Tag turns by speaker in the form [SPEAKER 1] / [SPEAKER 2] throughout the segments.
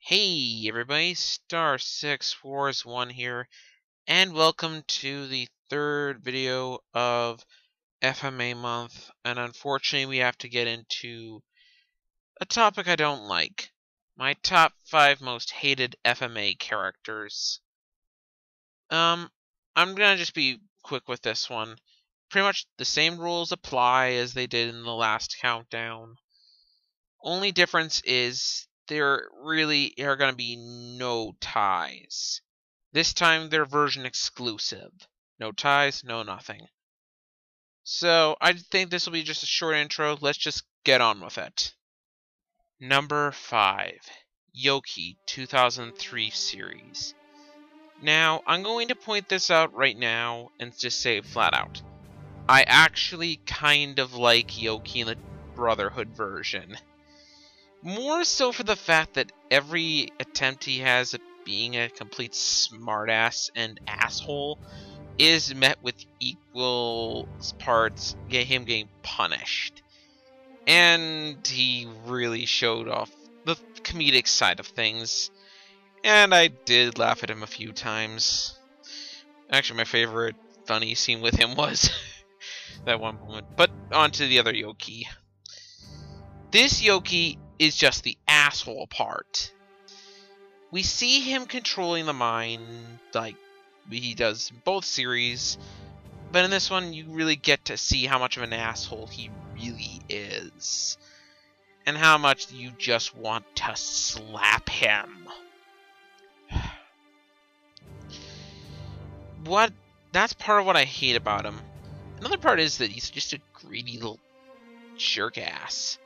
[SPEAKER 1] Hey everybody, Star641 here, and welcome to the third video of FMA month, and unfortunately we have to get into a topic I don't like. My top 5 most hated FMA characters. I'm gonna just be quick with this one. Pretty much the same rules apply as they did in the last countdown. Only difference is there really are going to be no ties. This time they're version exclusive. No ties, no nothing. So I think this will be just a short intro. Let's just get on with it. Number 5. Yoki 2003 series. Now, I'm going to point this out right now and just say it flat out. I actually kind of like Yoki in the Brotherhood version. More so for the fact that every attempt he has at being a complete smartass and asshole is met with equal parts him getting punished. And he really showed off the comedic side of things. And I did laugh at him a few times. Actually, my favorite funny scene with him was that one moment. But on to the other Yoki. This Yoki is just the asshole part. We see him controlling the mind like he does in both series, but in this one you really get to see how much of an asshole he really is, and how much you just want to slap him. That's part of what I hate about him. Another part is that he's just a greedy little jerk ass.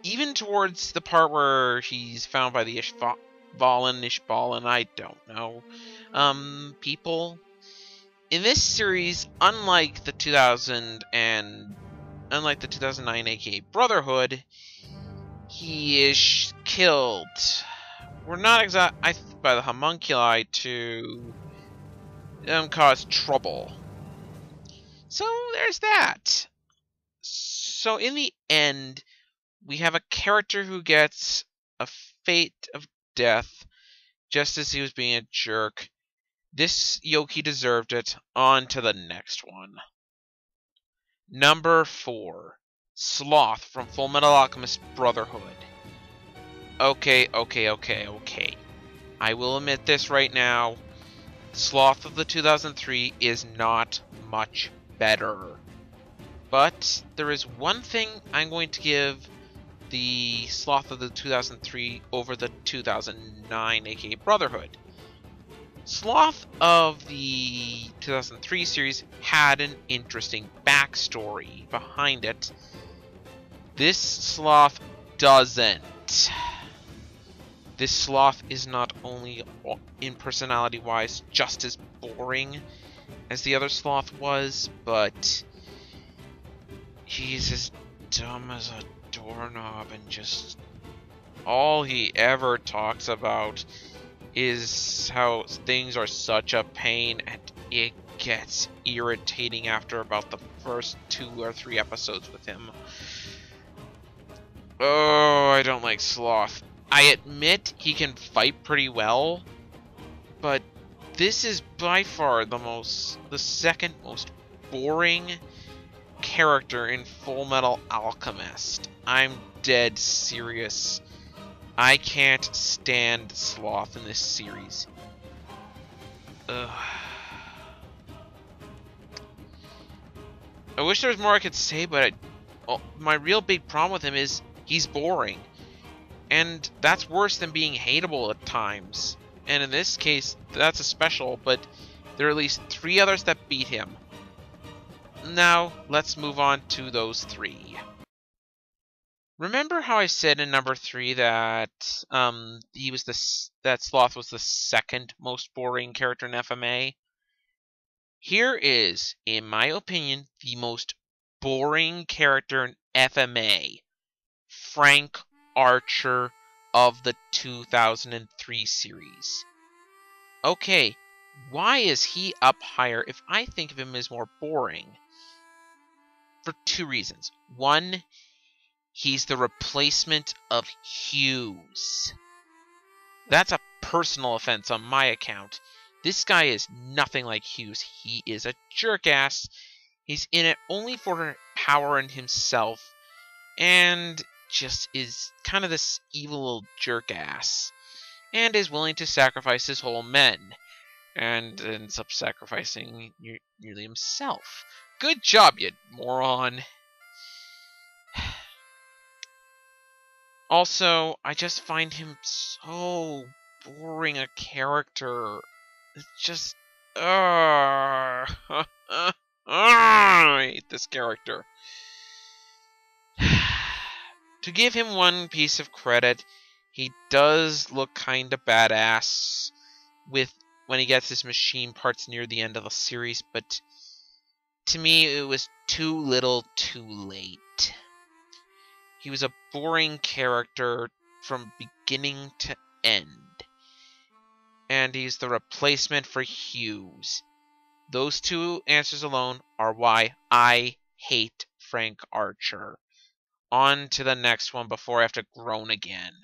[SPEAKER 1] Even towards the part where he's found by the Ishbalan, I don't know, people. In this series, unlike the 2009 aka Brotherhood, he is killed. We're not by the homunculi to cause trouble. So there's that. So in the end, we have a character who gets a fate of death just as he was being a jerk. This Yoki deserved it. On to the next one. Number 4. Sloth from Fullmetal Alchemist Brotherhood. Okay. I will admit this right now. Sloth of the 2003 is not much better. But there is one thing I'm going to give the Sloth of the 2003 over the 2009 aka Brotherhood. Sloth of the 2003 series had an interesting backstory behind it. This Sloth doesn't. This Sloth is not only in personality wise just as boring as the other Sloth was, but he's as dumb as a doorknob, and just all he ever talks about is how things are such a pain, and it gets irritating after about the first 2 or 3 episodes with him. Oh, I don't like Sloth. I admit he can fight pretty well, but this is by far the second most boring character in Fullmetal Alchemist. I'm dead serious. I can't stand Sloth in this series. Ugh. I wish there was more I could say, but my real big problem with him is he's boring. And that's worse than being hateable at times. And in this case, that's a special, but there are at least 3 others that beat him. Now, let's move on to those 3. Remember how I said in number 3 that that Sloth was the second most boring character in FMA? Here is, in my opinion, the most boring character in FMA. Frank Archer of the 2003 series. Okay, why is he up higher if I think of him as more boring? For 2 reasons. One, He's the replacement of Hughes. That's a personal offense on my account. This guy is nothing like Hughes. He is a jerk-ass. He's in it only for power in himself, and just is kind of this evil little jerk-ass, and is willing to sacrifice his whole men, and ends up sacrificing nearly himself. Good job, you moron. Also, I just find him so boring a character. It's just... I hate this character. To give him one piece of credit, he does look kinda badass when he gets his machine parts near the end of the series, but to me it was too little too late. He was a boring character from beginning to end. And he's the replacement for Hughes. Those two answers alone are why I hate Frank Archer. On to the next one before I have to groan again.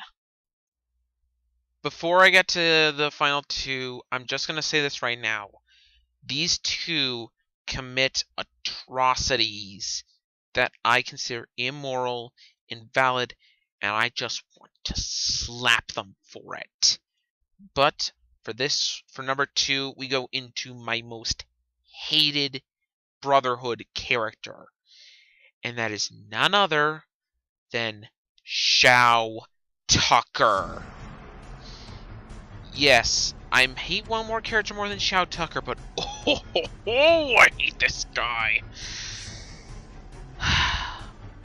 [SPEAKER 1] Before I get to the final two, I'm just going to say this right now. These two commit atrocities that I consider immoral, invalid, and I just want to slap them for it. But for number 2, we go into my most hated Brotherhood character, and that is none other than Shao Tucker. Yes, I hate one more character more than Shao Tucker, but I hate this guy.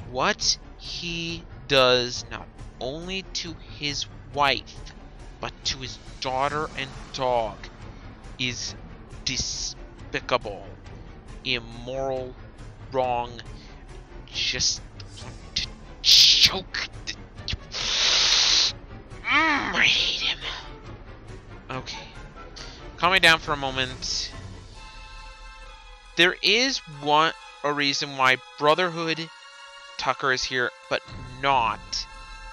[SPEAKER 1] What he does not only to his wife, but to his daughter and dog is despicable, immoral, wrong, just want to choke. I hate him. Okay, calm me down for a moment. There is a reason why Brotherhood Tucker is here, but not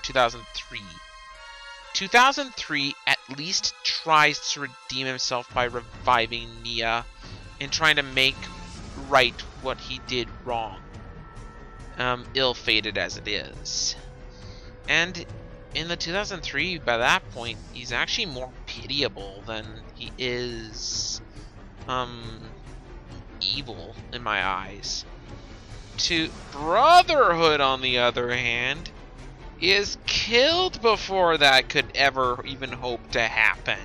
[SPEAKER 1] 2003. 2003 at least tries to redeem himself by reviving Nia and trying to make right what he did wrong. Ill-fated as it is. And in the 2003, by that point, he's actually more pitiable than he is evil in my eyes. To Brotherhood, on the other hand, is killed before that could ever even hope to happen.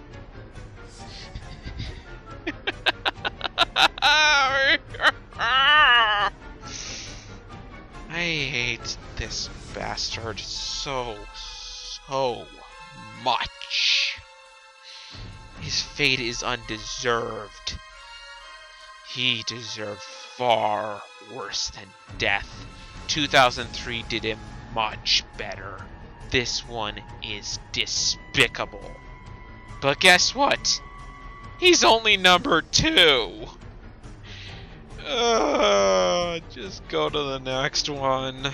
[SPEAKER 1] I hate this bastard so much. His fate is undeserved. He deserved far worse than death. 2003 did him much better. This one is despicable. But guess what? He's only number 2. Just go to the next one.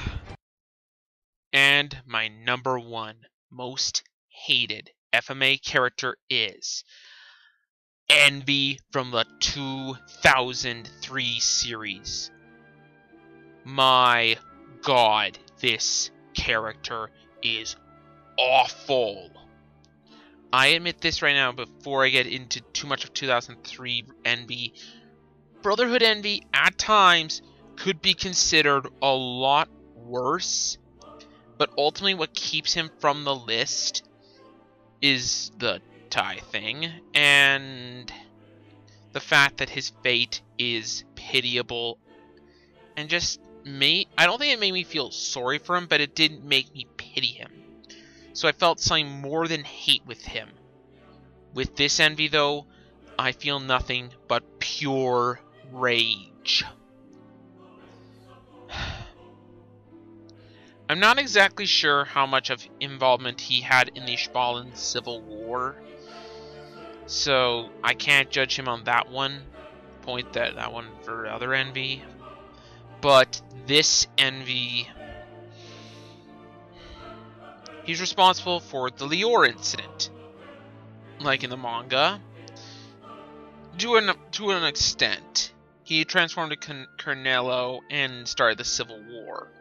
[SPEAKER 1] And my number 1 most hated FMA character is Envy from the 2003 series. My God, this character is awful. I admit this right now before I get into too much of 2003 Envy. Brotherhood Envy at times could be considered a lot worse, but ultimately what keeps him from the list is the tie thing and the fact that his fate is pitiable, and just I don't think it made me feel sorry for him, but it didn't make me pity him. So I felt something more than hate with him. With this Envy though, I feel nothing but pure rage. I'm not exactly sure how much of involvement he had in the Ishbalan Civil War, so I can't judge him on that one. Point that one for other Envy. But this Envy, He's responsible for the Lior incident. Like in the manga, to an extent, he transformed to Cornello and started the Civil War,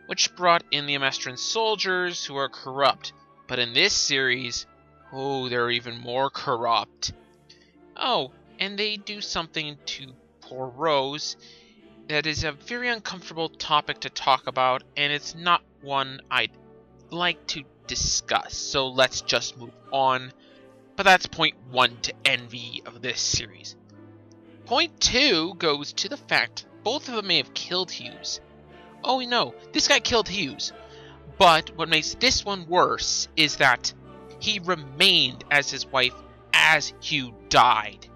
[SPEAKER 1] which brought in the Amestran soldiers who are corrupt. But in this series, oh, they're even more corrupt. Oh, and they do something to poor Rose that is a very uncomfortable topic to talk about, and it's not one I'd like to discuss, so let's just move on. But that's point 1 to envy of this series. Point 2 goes to the fact both of them may have killed Hughes. Oh no, this guy killed Hughes. But what makes this one worse is that he remained as his wife as Hugh died.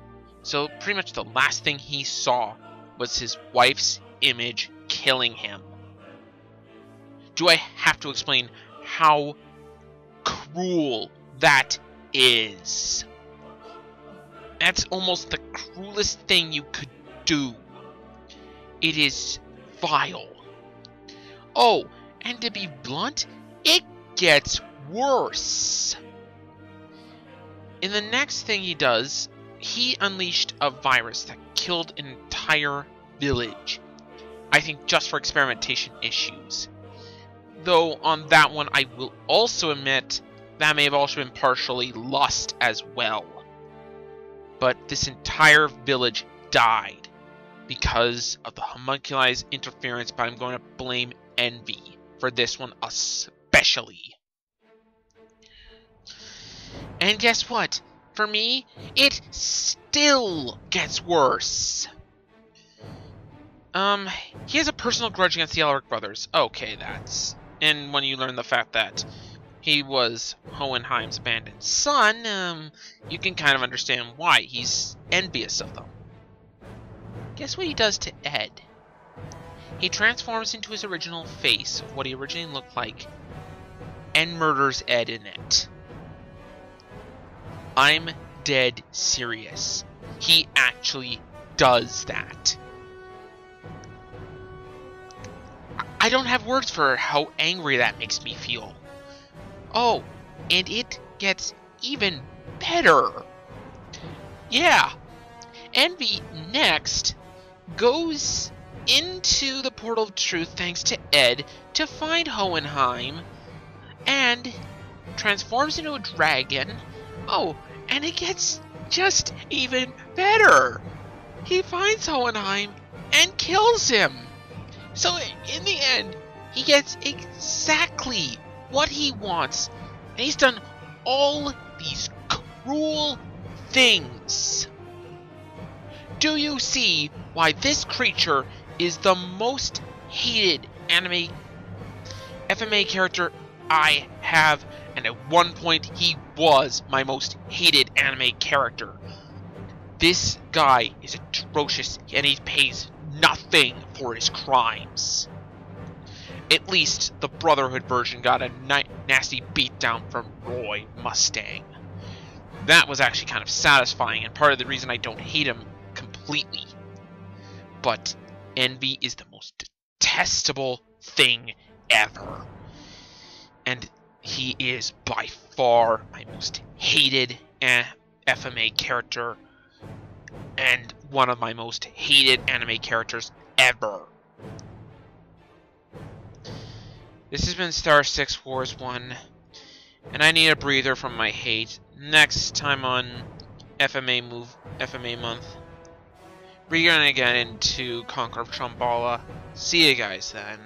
[SPEAKER 1] So pretty much the last thing he saw was his wife's image killing him. Do I have to explain how cruel that is? That's almost the cruelest thing you could do. It is vile. Oh, and to be blunt, it gets worse. In the next thing he does, he unleashed a virus that killed an entire village. I think just for experimentation issues. Though on that one, I will also admit that may have also been partially lust as well. But this entire village died because of the homunculi's interference, but I'm going to blame envy for this one especially. And guess what? For me, it still gets worse. He has a personal grudge against the Elric brothers. Okay, that's... And when you learn the fact that he was Hohenheim's abandoned son, you can kind of understand why he's envious of them. Guess what he does to Ed? He transforms into his original face of what he originally looked like and murders Ed in it. I'm dead serious. He actually does that. I don't have words for how angry that makes me feel. Oh, and it gets even better. Yeah, Envy next goes into the Portal of Truth thanks to Ed to find Hohenheim and transforms into a dragon. Oh, and it gets just even better. He finds Hohenheim and kills him. So in the end, he gets exactly what he wants, and he's done all these cruel things. Do you see why this creature is the most hated anime FMA character I have, and at one point he was my most hated anime character? This guy is atrocious, and he pays nothing for his crimes. At least the Brotherhood version got a nasty beatdown from Roy Mustang. That was actually kind of satisfying, and part of the reason I don't hate him completely. But Envy is the most detestable thing ever. And he is by far my most hated FMA character, and one of my most hated anime characters ever. This has been Star 6 Wars 1, and I need a breather from my hate. Next time on FMA Month, we're gonna get into Conquer of Shambhala. See you guys then.